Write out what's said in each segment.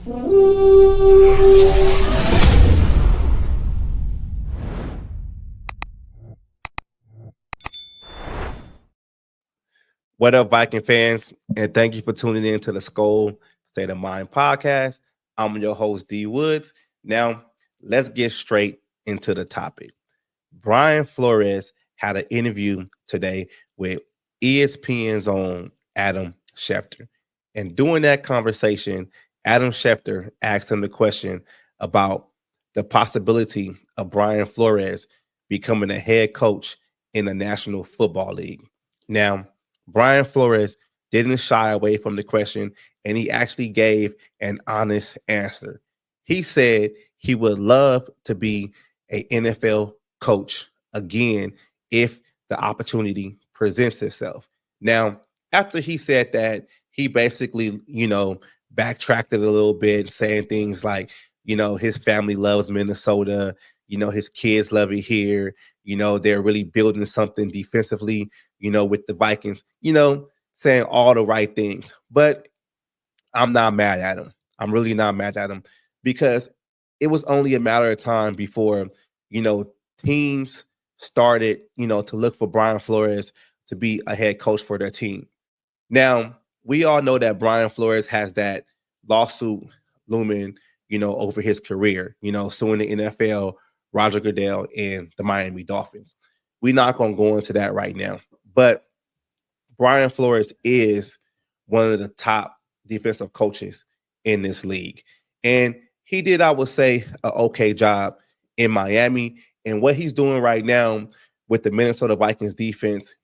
What up, Viking fans? And thank you for tuning in to the Skol State of Mind podcast. I'm your host, D Woods. Now, let's get straight into the topic. Brian Flores had an interview today with ESPN's own Adam Schefter. And during that conversation, Adam Schefter asked him the question about the possibility of Brian Flores becoming a head coach in the National Football League. Now, Brian Flores didn't shy away from the question, and he actually gave an honest answer. He said he would love to be an NFL coach again if the opportunity presents itself. Now, after he said that, he basically, backtracked it a little bit, saying things like, his family loves Minnesota, his kids love it here, they're really building something defensively, with the Vikings, saying all the right things. But I'm not mad at him. I'm really not mad at him because it was only a matter of time before, teams started, to look for Brian Flores to be a head coach for their team. Now, we all know that Brian Flores has that lawsuit looming, over his career, suing the NFL, Roger Goodell, and the Miami Dolphins. We're not going to go into that right now. But Brian Flores is one of the top defensive coaches in this league. And he did, I would say, an okay job in Miami. And what he's doing right now with the Minnesota Vikings defense,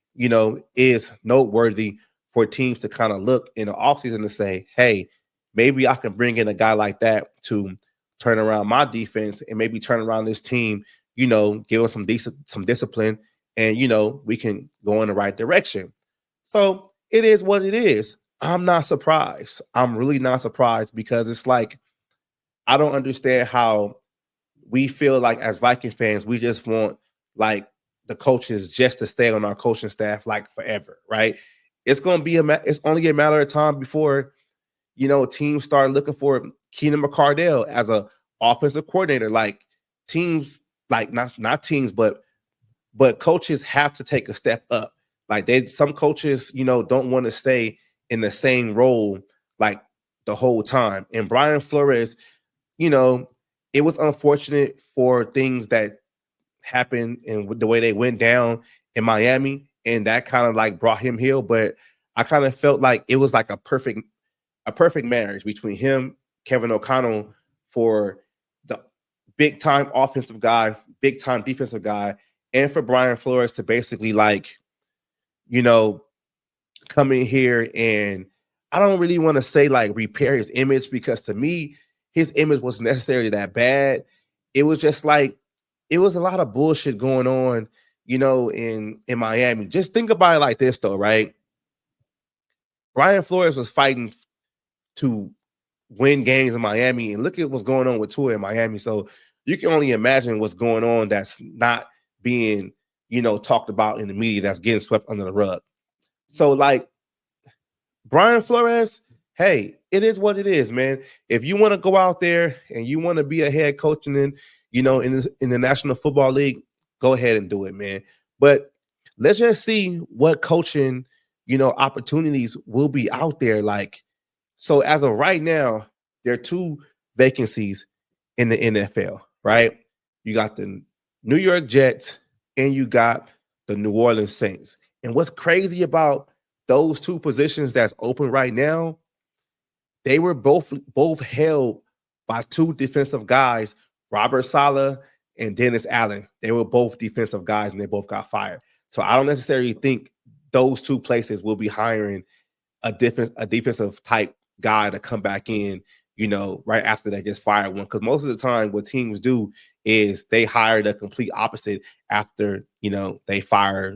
is noteworthy for teams to kind of look in the offseason and say, hey, maybe I can bring in a guy like that to turn around my defense and maybe turn around this team, give us some discipline, and, we can go in the right direction. So it is what it is. I'm not surprised. I'm really not surprised because it's like, I don't understand how we feel like as Viking fans, we just want like the coaches just to stay on our coaching staff like forever, right? It's going to be it's only a matter of time before, teams start looking for Keenan McCardell as a offensive coordinator. Like teams, like not teams, but coaches have to take a step up. Like some coaches, don't want to stay in the same role like the whole time. And Brian Flores, it was unfortunate for things that happened and the way they went down in Miami, and that kind of like brought him here. But I kind of felt like it was like a perfect marriage between him, Kevin O'Connell, for the big time offensive guy, big time defensive guy, and for Brian Flores to basically like, come in here and I don't really want to say like repair his image because to me, his image wasn't necessarily that bad. It was just like, it was a lot of bullshit going on, in Miami. Just think about it like this though, right? Brian Flores was fighting to win games in Miami, and look at what's going on with Tua in Miami. So you can only imagine what's going on that's not being, talked about in the media, that's getting swept under the rug. So like Brian Flores, hey, it is what it is, man. If you want to go out there and you want to be a head coach and then, in the National Football League, go ahead and do it, man. But let's just see what coaching, opportunities will be out there. Like, so as of right now, there are two vacancies in the NFL, right? You got the New York Jets and you got the New Orleans Saints. And what's crazy about those two positions that's open right now, they were both held by two defensive guys, Robert Saleh and Dennis Allen. They were both defensive guys and they both got fired. So I don't necessarily think those two places will be hiring a defensive type guy to come back in, right after they just fired one. Because most of the time what teams do is they hire the complete opposite after, they fire,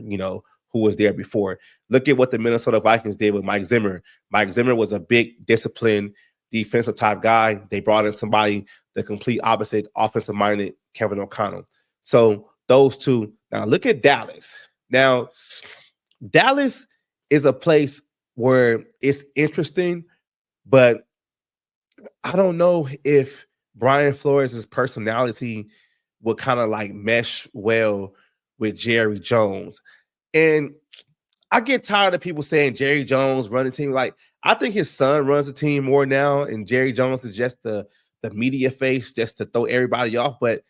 who was there before. Look at what the Minnesota Vikings did with Mike Zimmer. Mike Zimmer was a big, disciplined, defensive type guy. They brought in somebody the complete opposite, offensive-minded Kevin O'Connell. So those two. Now look at Dallas. Now, Dallas is a place where it's interesting, but I don't know if Brian Flores' personality would kind of like mesh well with Jerry Jones. And I get tired of people saying Jerry Jones run the team. Like, I think his son runs the team more now, and Jerry Jones is just the media face just to throw everybody off. But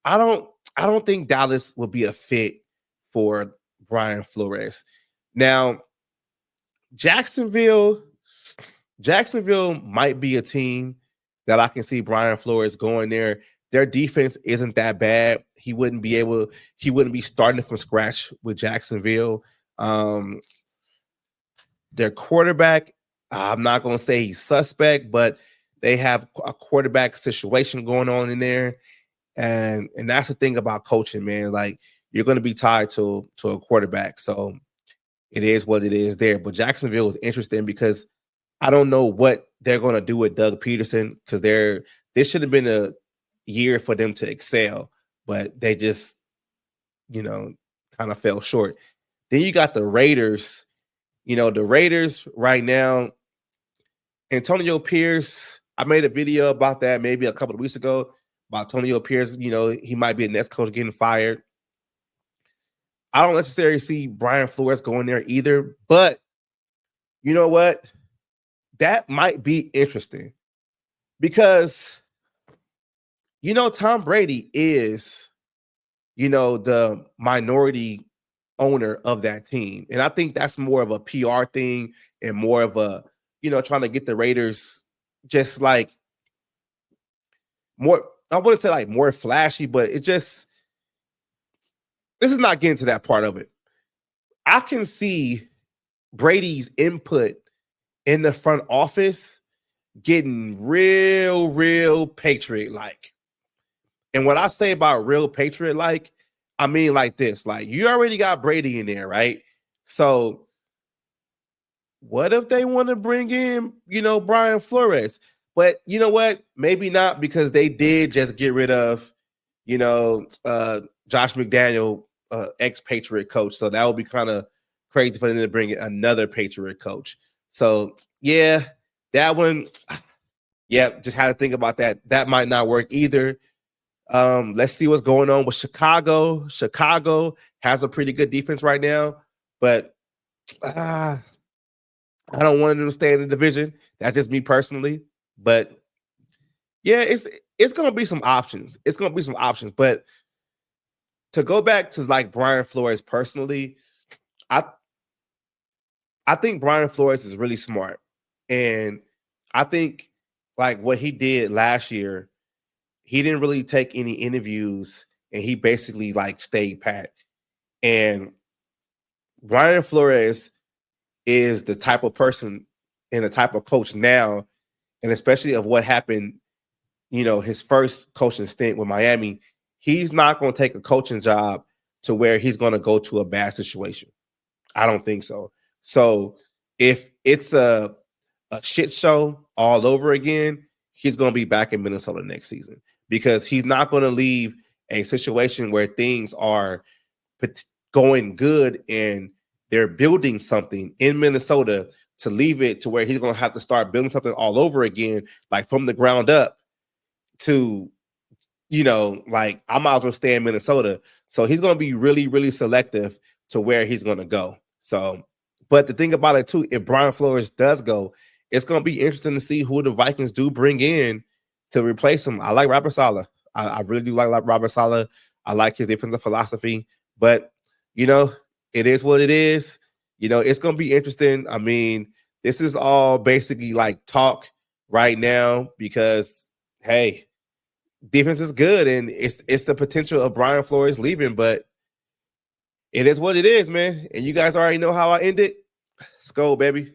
I don't I don't think Dallas will be a fit for Brian Flores. Now, Jacksonville, Jacksonville might be a team that I can see Brian Flores going there. Their defense isn't that bad. He wouldn't be starting from scratch with Jacksonville. Um, their quarterback, I'm not going to say he's suspect, but they have a quarterback situation going on in there. And that's the thing about coaching, man. Like, you're going to be tied to a quarterback. So it is what it is there. But Jacksonville is interesting because I don't know what they're going to do with Doug Peterson, because this should have been a year for them to excel, but they just, kind of fell short. Then you got the Raiders. The Raiders right now, Antonio Pierce, I made a video about that maybe a couple of weeks ago about Antonio Pierce. He might be the next coach getting fired. I don't necessarily see Brian Flores going there either, but you know what? That might be interesting because, Tom Brady is, the minority owner of that team. And I think that's more of a PR thing and more of a, trying to get the Raiders just like more, I wouldn't say like more flashy, but this is not getting to that part of it. I can see Brady's input in the front office getting real Patriot-like. And what I say about real Patriot-like, I mean like this. Like, you already got Brady in there, right? So what if they want to bring in, Brian Flores? But you know what? Maybe not, because they did just get rid of, Josh McDaniel, ex-Patriot coach. So that would be kind of crazy for them to bring in another Patriot coach. So yeah, that one, just had to think about that. That might not work either. Let's see what's going on with Chicago. Chicago has a pretty good defense right now, but I don't want them to stay in the division. That's just me personally. But yeah, it's gonna be some options. It's gonna be some options. But to go back to like Brian Flores personally, I think Brian Flores is really smart. And I think like what he did last year, he didn't really take any interviews and he basically like stayed pat. And Brian Flores is the type of person and the type of coach now, and especially of what happened, his first coaching stint with Miami, he's not going to take a coaching job to where he's going to go to a bad situation. I don't think so. So if it's a shit show all over again, he's going to be back in Minnesota next season, because he's not going to leave a situation where things are going good and they're building something in Minnesota to leave it to where he's going to have to start building something all over again, like from the ground up to, like, I might as well stay in Minnesota. So he's going to be really selective to where he's going to go. So, but the thing about it too, if Brian Flores does go, it's going to be interesting to see who the Vikings do bring in to replace him. I like Robert Saleh. I really do like Robert Saleh. I like his defensive philosophy, but it is what it is. It's going to be interesting. I mean, this is all basically like talk right now because, hey, defense is good and it's the potential of Brian Flores leaving, but it is what it is, man. And you guys already know how I end it. Skol, baby.